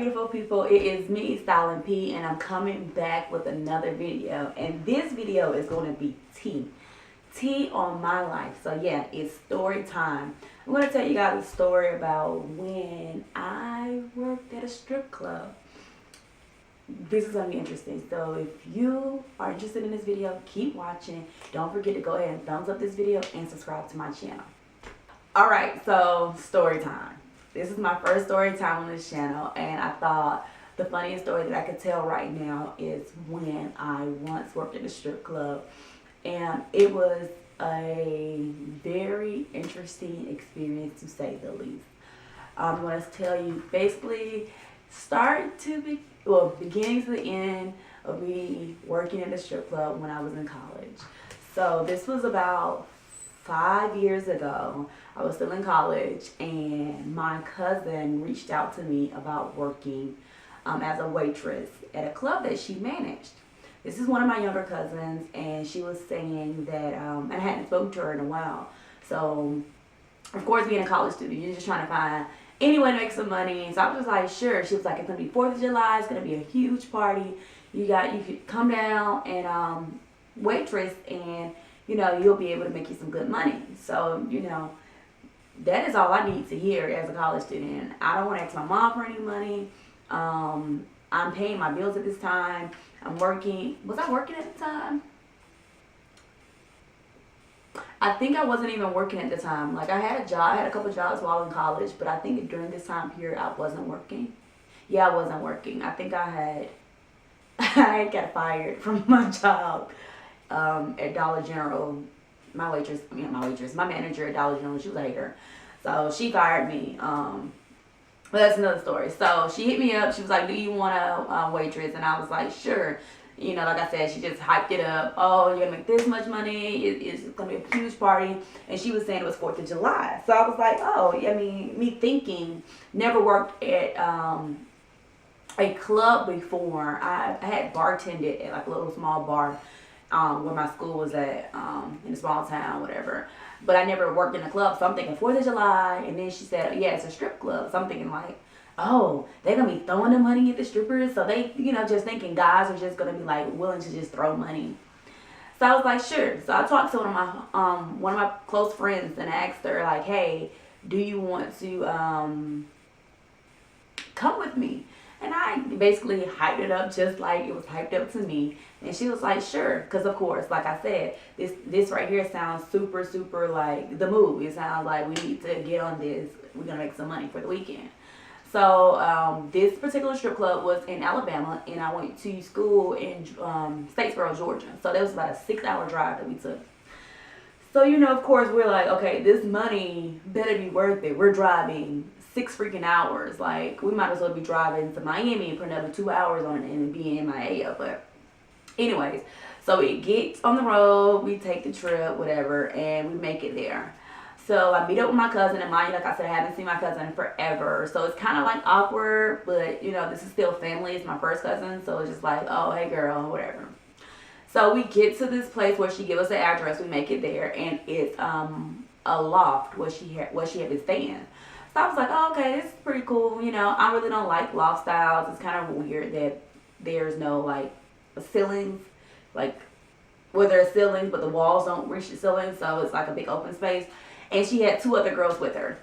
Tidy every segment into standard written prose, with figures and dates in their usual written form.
beautiful people? It is me, Styling P, and I'm coming back with another video. And this video is going to be tea on my life. So yeah, it's story time. I'm going to tell you guys a story about when I worked at a strip club. This is going to be interesting. So if you are interested in this video, keep watching. Don't forget to go ahead and thumbs up this video and subscribe to my channel. Alright, so story time. This is my first story time on this channel, and I thought the funniest story that I could tell right now is when I once worked at a strip club, and it was a very interesting experience to say the least. I'm going to tell you basically beginning to the end of me working at a strip club when I was in college. So this was about 5 years ago. I was still in college, and my cousin reached out to me about working as a waitress at a club that she managed. This is one of my younger cousins, and she was saying that, and I hadn't spoken to her in a while. So, of course, being a college student, you're just trying to find any way to make some money. So I was just like, sure. She was like, it's going to be 4th of July. It's going to be a huge party. You could come down and waitress, and you'll be able to make you some good money. So, that is all I need to hear as a college student. I don't want to ask my mom for any money. I'm paying my bills at this time. I'm working. Was I working at the time? I think I wasn't even working at the time. Like, I had a job. I had a couple jobs while I was in college, but I think during this time period, I wasn't working. Yeah, I wasn't working. I think I got fired from my job at Dollar General. My manager at Dollar General, she was a hater. So she fired me. But that's another story. So she hit me up. She was like, do you want a waitress? And I was like, sure. Like I said, she just hyped it up. Oh, you're going to make this much money. It's going to be a huge party. And she was saying it was 4th of July. So I was like, oh, me thinking, never worked at a club before. I had bartended at like a little small bar where my school was at, in a small town, whatever. But I never worked in a club, so I'm thinking 4th of July, and then she said, yeah, it's a strip club. So I'm thinking like, oh, they're going to be throwing the money at the strippers, so they, just thinking guys are just going to be like willing to just throw money. So I was like, sure. So I talked to one of my close friends and asked her like, hey, do you want to come with me? And I basically hyped it up just like it was hyped up to me. And she was like, sure. Because, of course, like I said, this right here sounds super, super like the move. It sounds like we need to get on this. We're going to make some money for the weekend. So this particular strip club was in Alabama, and I went to school in Statesboro, Georgia. So that was about a 6-hour drive that we took. So, of course, we're like, okay, this money better be worth it. We're driving 6 freaking hours. Like, we might as well be driving to Miami for another 2 hours on it and be in MIA. But anyways, so we get on the road, we take the trip, whatever, and we make it there. So I meet up with my cousin, and mind you, like I said, I haven't seen my cousin in forever. So it's kind of like awkward, but this is still family. It's my first cousin, so it's just like, oh, hey girl, whatever. So we get to this place where she gave us the address. We make it there, and it's a loft where she had been staying. So I was like, oh, okay, this is pretty cool. I really don't like loft styles. It's kind of weird that there's no like ceilings, like where there are ceilings, but the walls don't reach the ceiling, so it's like a big open space. And she had 2 other girls with her.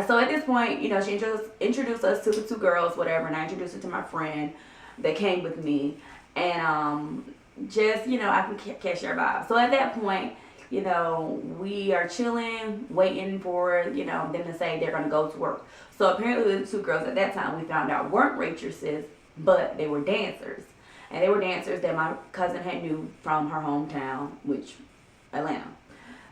So at this point, she introduced us to the 2 girls, whatever, and I introduced her to my friend that came with me, and just I can catch their vibe. So at that point, we are chilling, waiting for, them to say they're going to go to work. So apparently the 2 girls at that time, we found out, weren't waitresses, but they were dancers. And they were dancers that my cousin had knew from her hometown, which, Atlanta.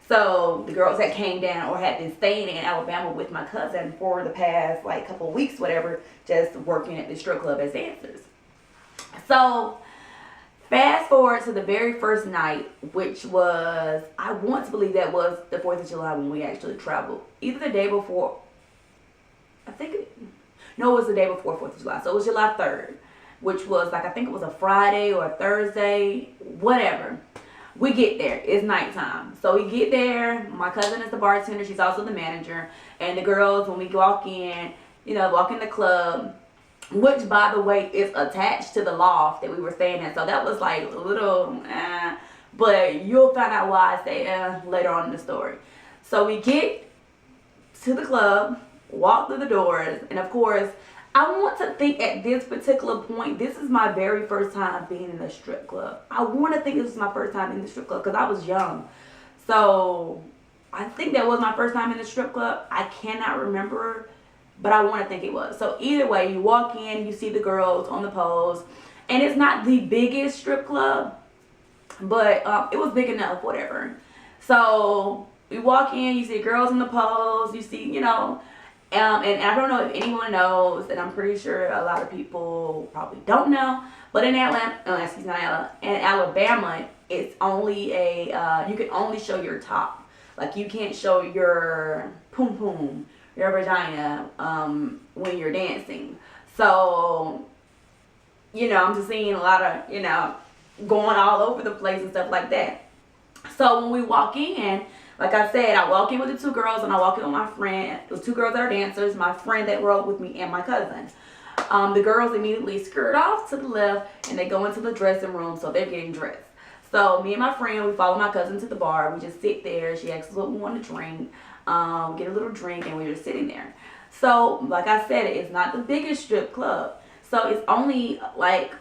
So the girls that came down or had been staying in Alabama with my cousin for the past, like, couple of weeks, whatever, just working at the strip club as dancers. So fast forward to the very first night, which was, I want to believe that was the 4th of July when we actually traveled. Either the day before, it was the day before 4th of July. So it was July 3rd, which was like, I think it was a Friday or a Thursday, whatever. We get there. It's nighttime. So we get there. My cousin is the bartender. She's also the manager. And the girls, when we walk in the club, which by the way is attached to the loft that we were staying in. So that was like a little, but you'll find out why I say later on in the story. So we get to the club, walk through the doors, and of course, I want to think at this particular point, this is my very first time being in a strip club. I want to think this is my first time in the strip club because I was young. So I think that was my first time in the strip club. I cannot remember, but I want to think it was. So either way, you walk in, you see the girls on the poles, and it's not the biggest strip club, but it was big enough, whatever. So we walk in, you see girls on the poles, you see, you know, and I don't know if anyone knows, and I'm pretty sure a lot of people probably don't know, but in Alabama, it's only you can only show your top. Like, you can't show your poom poom, your vagina, when you're dancing. So, you know, I'm just seeing a lot of, you know, going all over the place and stuff like that. So when we walk in, like I said, I walk in with the two girls and I walk in with my friend. Those two girls that are dancers, my friend that rode with me, and my cousin. The girls immediately skirt off to the left and they go into the dressing room, so they're getting dressed. So me and my friend, we follow my cousin to the bar. We just sit there. She asks us what we want to drink, get a little drink, and we're just sitting there. So like I said, it's not the biggest strip club. So it's only like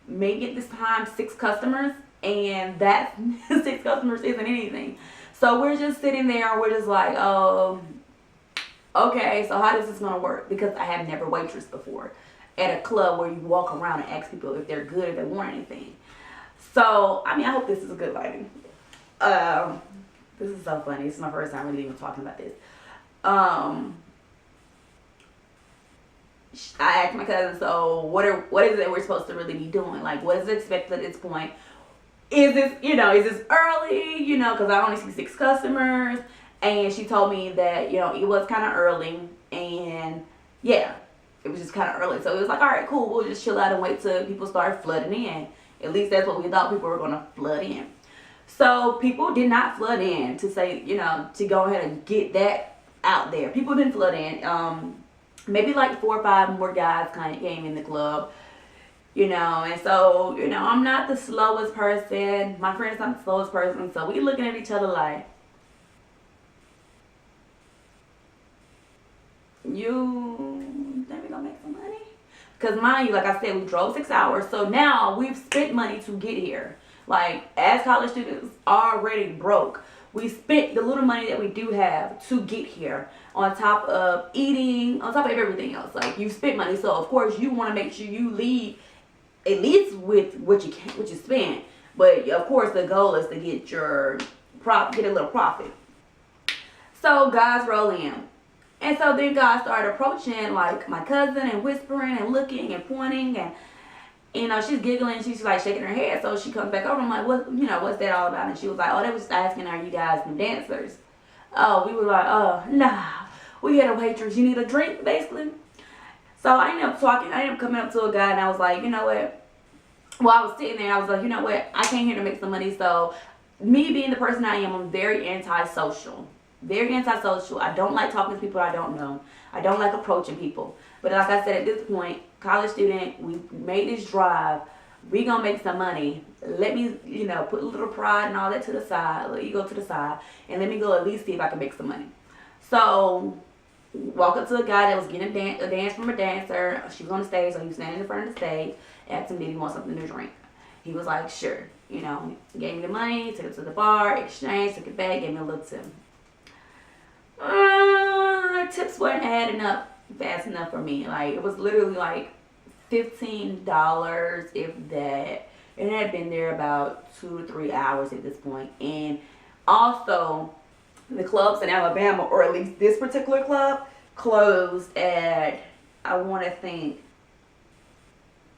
maybe at this time 6 customers, and that 6 customers isn't anything. So we're just sitting there and we're just like, oh, okay, so how is this gonna work? Because I have never waitressed before at a club where you walk around and ask people if they're good, if they want anything. So, I mean, I hope this is a good lighting. This is so funny. This is my first time really even talking about this. I asked my cousin, so what is it that we're supposed to really be doing? Like, what is expected at this point? Is this, you know, is this early? You know, because I only see 6 customers. And she told me that, you know, it was kind of early. And yeah, it was just kind of early. So it was like, all right, cool. We'll just chill out and wait till people start flooding in. At least that's what we thought people were going to flood in. So people did not flood in to say, you know, to go ahead and get that out there. People didn't flood in. Maybe like 4 or 5 more guys kind of came in the club. You know, and so, you know, I'm not the slowest person. My friend's not the slowest person. So we looking at each other like, you think we gonna make some money? Because mind you, like I said, we drove 6 hours. So now we've spent money to get here. Like, as college students already broke, we spent the little money that we do have to get here, on top of eating, on top of everything else. Like, you spent money. So of course you want to make sure you leave at least with what you spend. But of course the goal is to get get a little profit. So guys roll in. And so then guys started approaching like my cousin and whispering and looking and pointing, and you know, she's giggling, she's like shaking her head. So she comes back over. I'm like, what, you know, what's that all about? And she was like, oh, they was asking, are you guys some dancers? Oh, we were like, oh, nah, we had a waitress, you need a drink, basically. So I ended up coming up to a guy and I was like, you know what? Well, I was sitting there, I was like, you know what? I came here to make some money. So me being the person I am, I'm very antisocial. Very antisocial. I don't like talking to people I don't know. I don't like approaching people. But like I said, at this point, college student, we made this drive. We gonna make some money. Let me, you know, put a little pride and all that to the side, a little ego to the side, and let me go at least see if I can make some money. So walk up to a guy that was getting a dance from a dancer. She was on the stage, so he was standing in front of the stage. Asked him, did he want something to drink? He was like, sure. You know, he gave me the money, took it to the bar, exchanged, took it back, gave me a little tip. Tips weren't adding up fast enough for me. Like, it was literally like $15, if that. And it had been there about 2 to 3 hours at this point. And also, the clubs in Alabama, or at least this particular club, closed at, I want to say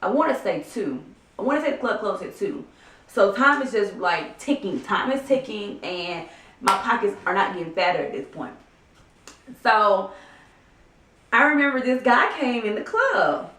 2. I want to say the club closed at 2. So time is just like ticking. Time is ticking, and my pockets are not getting fatter at this point. So I remember this guy came in the club,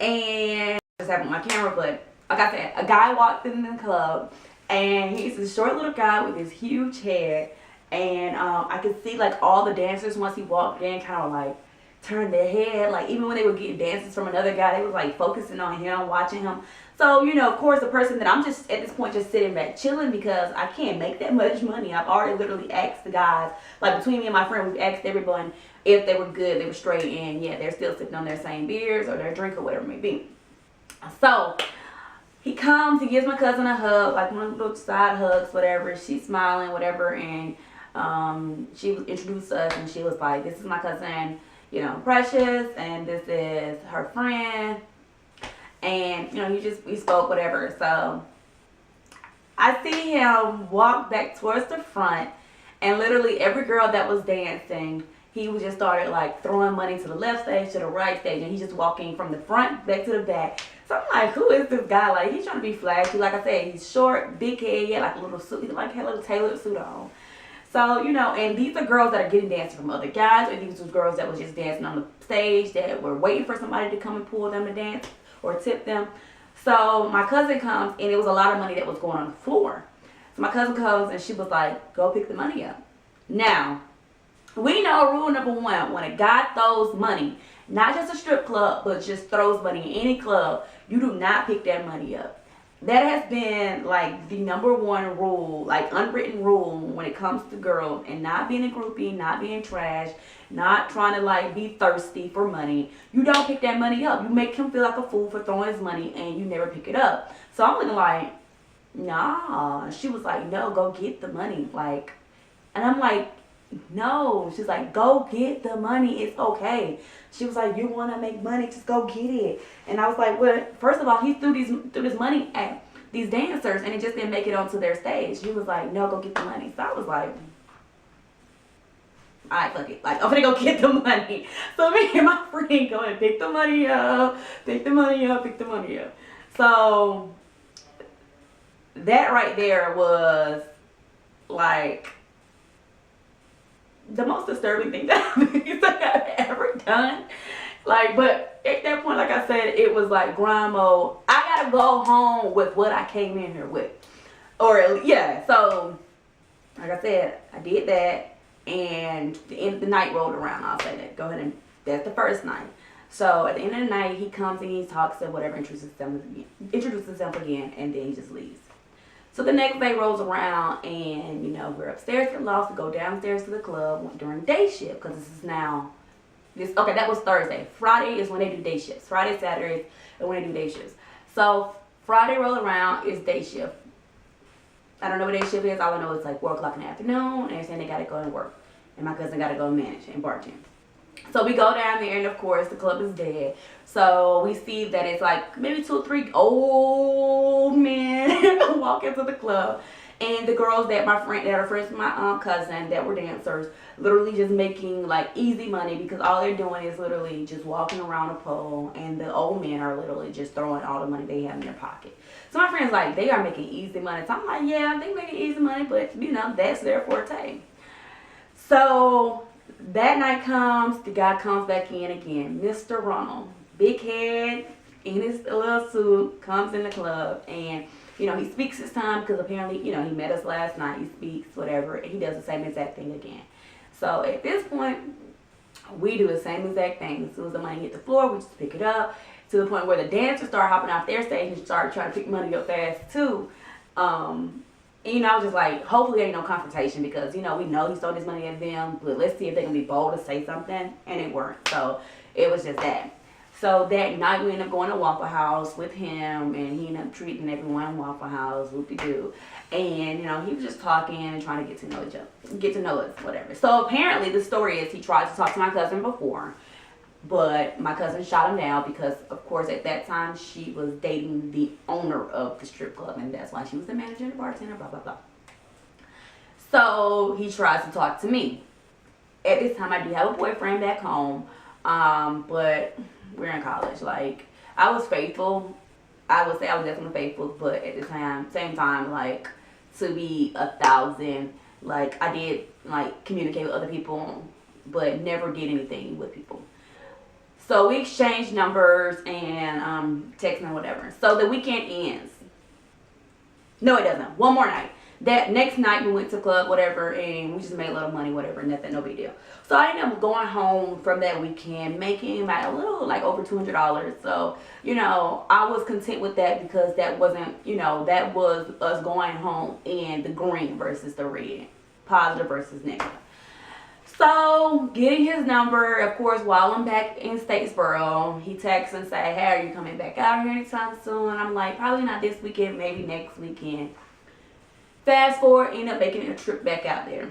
and I just have my camera, but like I said, a guy walked in the club, and he's a short little guy with this huge head, and I could see like all the dancers once he walked in kind of like turn their head. Like, even when they were getting dances from another guy, they was like focusing on him, watching him. So, you know, of course, the person that I'm just at this point just sitting back chilling because I can't make that much money. I've already literally asked the guys, like between me and my friend, we've asked everyone if they were good, they were straight, and yeah, they're still sipping on their same beers or their drink or whatever it may be. So he comes, he gives my cousin a hug, like one of those side hugs, whatever. She's smiling, whatever, and she introduced us, and she was like, "This is my cousin, you know, Precious, and this is her friend." And, you know, we spoke, whatever. So I see him walk back towards the front, and literally every girl that was dancing, he was just started like throwing money to the left stage, to the right stage, and he's just walking from the front back to the back. So I'm like, who is this guy? Like, he's trying to be flashy. Like I said, he's short, big head, he had like a little suit, he like had a little tailored suit on. So, you know, and these are girls that are getting dancing from other guys, or these were girls that was just dancing on the stage that were waiting for somebody to come and pull them to dance or tip them. So my cousin comes, and it was a lot of money that was going on the floor. So my cousin comes, and she was like, "Go pick the money up." Now, we know rule number one: when a guy throws money, not just a strip club, but just throws money in any club, you do not pick that money up. That has been like the number one rule, like unwritten rule when it comes to girls, and not being a groupie, not being trash, not trying to like be thirsty for money. You don't pick that money up. You make him feel like a fool for throwing his money, and you never pick it up. So I'm looking like, nah. She was like, "No, go get the money." Like, and I'm like, "No." She's like, "Go get the money. It's okay." She was like, "You want to make money? Just go get it." And I was like, "Well, first of all, he threw this money at these dancers, and it just didn't make it onto their stage." She was like, "No, go get the money." So I was like, "All right, fuck it. Like, I'm gonna go get the money." So me and my friend go and pick the money up, pick the money up, pick the money up. So that right there was like the most disturbing thing that I've ever done. Like, but at that point, like I said, it was like grind mode. I gotta go home with what I came in here with. Or, yeah, so, like I said, I did that, and the end of the night rolled around. I'll say that. Go ahead, and that's the first night. So, at the end of the night, he comes and he talks and whatever, introduces himself again, and then he just leaves. So the next day rolls around, and, you know, we're upstairs at the loft to go downstairs to the club during day shift, because okay, that was Thursday. Friday is when they do day shifts. Friday, Saturday is when they do day shifts. So Friday roll around is day shift. I don't know what day shift is. All I know is like 4 o'clock in the afternoon, and they're saying they got to go and work. And my cousin got to go manage and bartend. So we go down there, and of course the club is dead. So we see that it's like maybe 2 or 3 old men walk into the club, and the girls that are friends with my cousin that were dancers, literally just making like easy money, because all they're doing is literally just walking around a pole, and the old men are literally just throwing all the money they have in their pocket. So my friend's like, they are making easy money. So I'm like, yeah, they making easy money, but you know, that's their forte. So that night comes, the guy comes back in again, Mr. Ronald, big head, in his little suit, comes in the club, and you know, he speaks his time, because apparently, you know, he met us last night, he speaks, whatever, and he does the same exact thing again. So at this point, we do the same exact thing. As soon as the money hit the floor, we just pick it up, to the point where the dancers start hopping off their stage and start trying to pick money up fast too. And, you know, I was just like, hopefully there ain't no confrontation, because, you know, we know he stole this money at them, but let's see if they can be bold to say something, and it weren't. So it was just that. So that night we ended up going to Waffle House with him, and he ended up treating everyone in Waffle House, whoop-de-doo. And, you know, he was just talking and trying to get to know us, whatever. So apparently the story is he tried to talk to my cousin before, but my cousin shot him down, because, of course, at that time she was dating the owner of the strip club, and that's why she was the manager and the bartender, blah, blah, blah. So he tries to talk to me. At this time, I do have a boyfriend back home, but we're in college. Like, I was faithful. I would say I was definitely faithful, but at the same time, like, to be 1,000, like, I did, like, communicate with other people, but never did anything with people. So we exchanged numbers and texting and whatever. So the weekend ends. No, it doesn't. One more night. That next night we went to the club, whatever, and we just made a little money, whatever, nothing, no big deal. So I ended up going home from that weekend making about a little, like over $200. So, you know, I was content with that because that wasn't, you know, that was us going home in the green versus the red, positive versus negative. So, getting his number, of course, while I'm back in Statesboro, he texts and say, hey, are you coming back out here anytime soon? I'm like, probably not this weekend, maybe next weekend. Fast forward, end up making a trip back out there.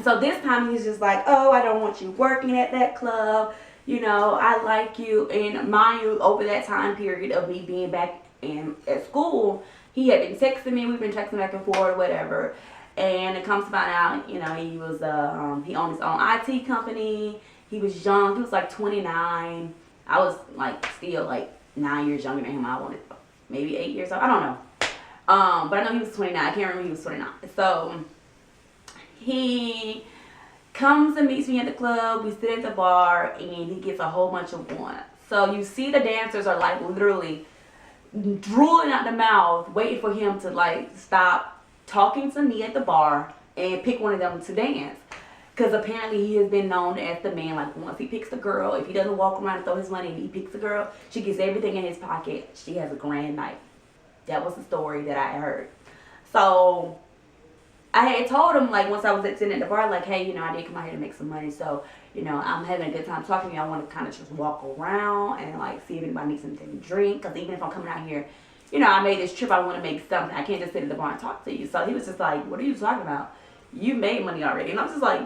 So this time he's just like, oh, I don't want you working at that club. You know, I like you. And mind you, over that time period of me being back at school, he had been texting me. We've been texting back and forth, whatever. And it comes to find out, you know, he was he owned his own IT company. He was young. He was like 29. I was like still like 9 years younger than him. I wanted maybe 8 years old. I don't know. But I know he was 29. I can't remember he was 29. So he comes and meets me at the club. We sit at the bar and he gets a whole bunch of ones. So you see the dancers are like literally drooling out the mouth, waiting for him to like stop talking to me at the bar and pick one of them to dance. Because apparently he has been known as the man, like once he picks the girl, if he doesn't walk around and throw his money and he picks the girl, she gets everything in his pocket. She has a grand night. That was the story that I heard. So I had told him, like, once I was sitting at the bar, like, hey, you know, I did come out here to make some money. So, you know, I'm having a good time talking to you. I want to kind of just walk around and, like, see if anybody needs something to drink. Because even if I'm coming out here, you know, I made this trip. I want to make something. I can't just sit at the bar and talk to you. So he was just like, what are you talking about? You made money already. And I'm just like,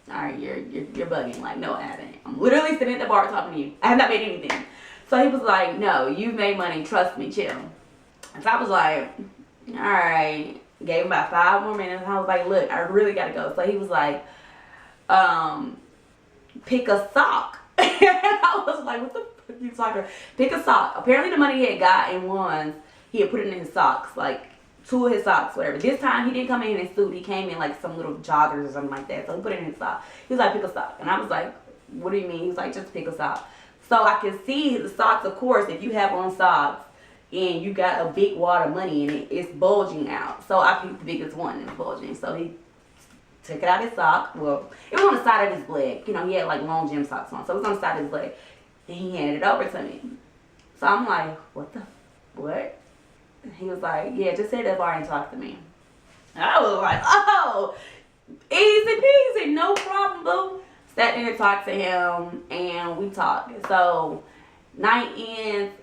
all right, you're bugging. Like, no, I haven't. I'm literally sitting at the bar talking to you. I have not made anything. So he was like, no, you've made money. Trust me, chill. So I was like, all right. Gave him about 5 more minutes. I was like, look, I really got to go. So he was like, pick a sock. And I was like, what the fuck are you talking about? Pick a sock. Apparently the money he had got in ones, he had put it in his socks. Like 2 of his socks, whatever. This time he didn't come in his suit. He came in like some little joggers or something like that. So he put it in his sock. He was like, pick a sock. And I was like, what do you mean? He was like, just pick a sock. So I could see the socks, of course, if you have on socks, and you got a big wad of money in it, it's bulging out. So I picked the biggest one and it's bulging. So he took it out of his sock. Well, it was on the side of his leg. You know, he had like long gym socks on. So it was on the side of his leg. And he handed it over to me. So I'm like, what? And he was like, yeah, just sit at the bar and talk to me. And I was like, oh, easy peasy, no problem, boo. Sat there and talked to him and we talked. So night ends.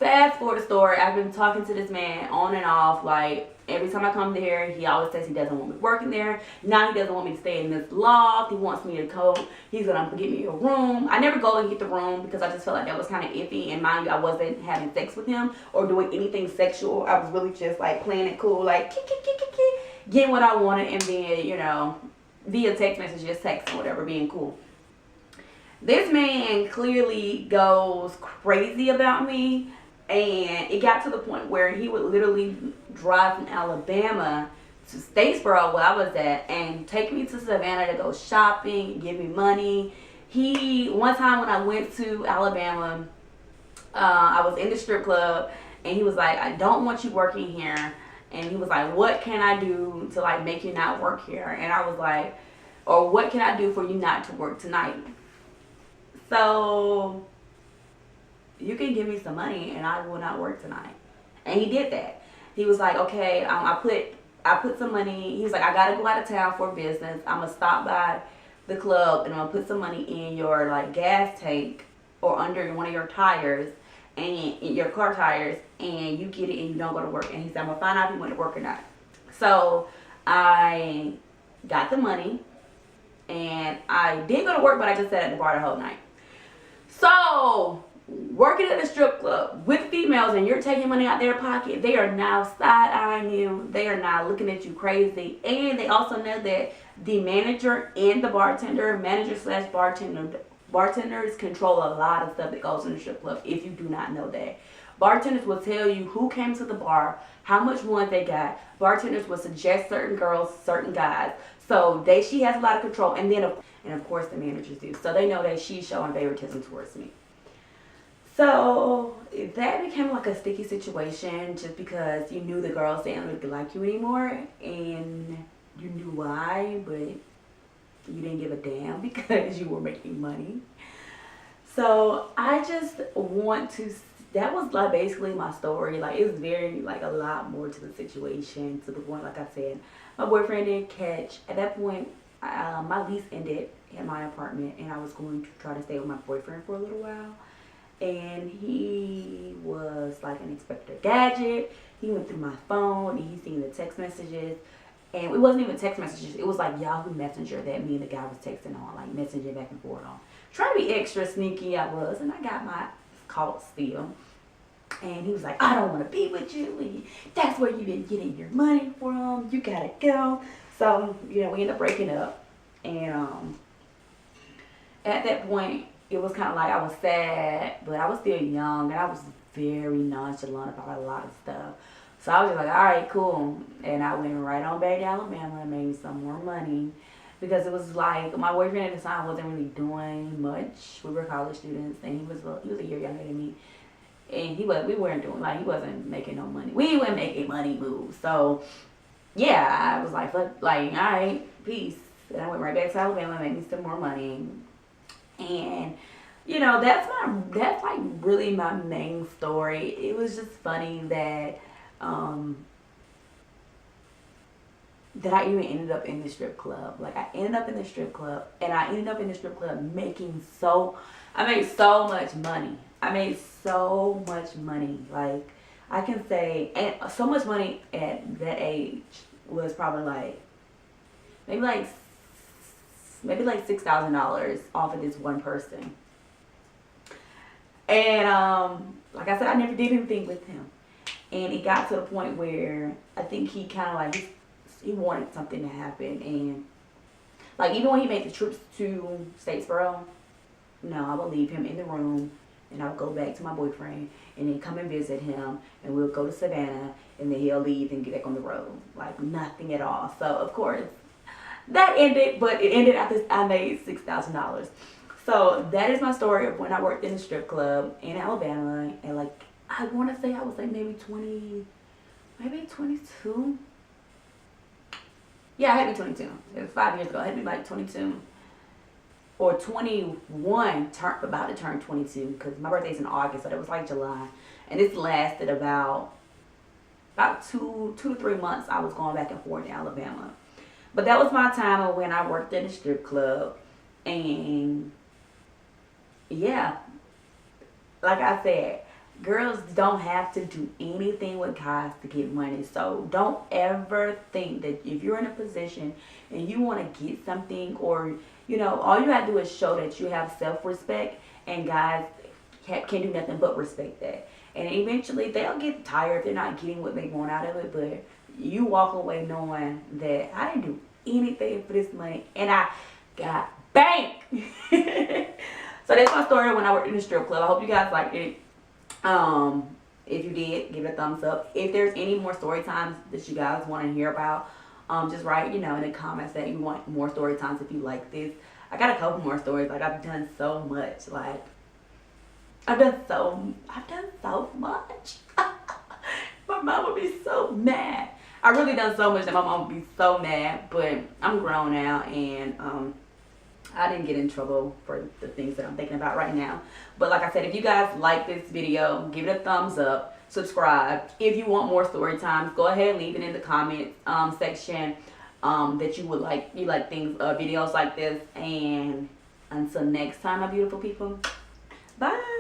Fast forward the story, I've been talking to this man on and off. Like, every time I come there, he always says he doesn't want me working there. Now he doesn't want me to stay in this loft. He wants me to go. He's going to get me a room. I never go and get the room because I just felt like that was kind of iffy. And mind you, I wasn't having sex with him or doing anything sexual. I was really just, like, playing it cool, like, getting what I wanted. And then, you know, via text message, just text or whatever, being cool. This man clearly goes crazy about me. And it got to the point where he would literally drive from Alabama to Statesboro, where I was at, and take me to Savannah to go shopping, give me money. One time when I went to Alabama, I was in the strip club, and he was like, I don't want you working here. And he was like, what can I do to like make you not work here? And I was like, or what can I do for you not to work tonight? So you can give me some money and I will not work tonight. And he did that. He was like, okay, I put some money. He was like, I gotta go out of town for business. I'm gonna stop by the club and I'm gonna put some money in your like gas tank or under one of your tires and in your car tires, and you get it and you don't go to work. And he said, I'm gonna find out if you went to work or not. So I got the money and I did go to work, but I just sat at the bar the whole night. So working at a strip club with females and you're taking money out their pocket, they are now side-eyeing you. They are now looking at you crazy. And they also know that the manager and the bartender, bartenders control a lot of stuff that goes in the strip club, if you do not know that. Bartenders will tell you who came to the bar, how much ones they got. Bartenders will suggest certain girls, certain guys. So she has a lot of control. And then, of course, the managers do. So they know that she's showing favoritism towards me. So that became like a sticky situation just because you knew the girls didn't really like you anymore and you knew why, but you didn't give a damn because you were making money. So I just want to. That was like basically my story. Like it's very like a lot more to the situation to the point. Like I said, my boyfriend didn't catch. At that point, my lease ended in my apartment, and I was going to try to stay with my boyfriend for a little while. And he was like an Inspector Gadget. He went through my phone and he seen the text messages. And it wasn't even text messages. It was like Yahoo Messenger that me and the guy was texting on, like messaging back and forth on. Trying to be extra sneaky, I was, and I got my caught still. And he was like, I don't want to be with you. And that's where you've been getting your money from. You gotta go. So, we ended up breaking up. And at that point, it was kind of like I was sad, but I was still young, and I was very nonchalant about a lot of stuff. So I was just like, all right, cool. And I went right on back to Alabama and made some more money. Because it was like, my boyfriend at the time wasn't really doing much. We were college students, and he was a year younger than me. And we weren't doing, like, he wasn't making no money. We weren't making money moves. So, yeah, I was like, all right, peace. And I went right back to Alabama and made me some more money. And, that's like really my main story. It was just funny that, that I even ended up in the strip club. Like, I ended up in the strip club, and I ended up in the strip club I made so much money. I made so much money. Like, I can say, and so much money at that age was probably like, maybe like $6,000 off of this one person. And, like I said, I never did anything with him. And it got to the point where I think he kind of like, he wanted something to happen. And like, even when he made the trips to Statesboro, no, I would leave him in the room and I would go back to my boyfriend and then come and visit him, and we'll go to Savannah, and then he'll leave and get back on the road. Like, nothing at all. So, of course, that ended, but it ended after I made $6,000. So, that is my story of when I worked in a strip club in Alabama. And, like, I want to say I was like maybe 22. Yeah, I had to be 22. It was 5 years ago. I had to be like 22 or 21, about to turn 22, because my birthday's in August, so that was like July. And this lasted about 2 to 3 months. I was going back and forth in Alabama. But that was my time of when I worked in a strip club. And yeah, like I said, girls don't have to do anything with guys to get money. So don't ever think that if you're in a position and you want to get something, or all you have to do is show that you have self-respect, and guys can do nothing but respect that. And eventually they'll get tired if they're not getting what they want out of it, but you walk away knowing that I didn't do anything for this money and I got bank. So that's my story when I worked in the strip club. I hope you guys liked it. If you did, give it a thumbs up. If there's any more story times that you guys want to hear about, just write, in the comments that you want more story times if you like this. I got a couple more stories. Like, I've done so much. Like, I've done so much. My mom would be so mad. I really done so much that my mom would be so mad. But I'm grown now, and I didn't get in trouble for the things that I'm thinking about right now. But like I said, if you guys like this video, give it a thumbs up. Subscribe. If you want more story times, go ahead and leave it in the comment section that you like things, videos like this. And until next time, my beautiful people, bye.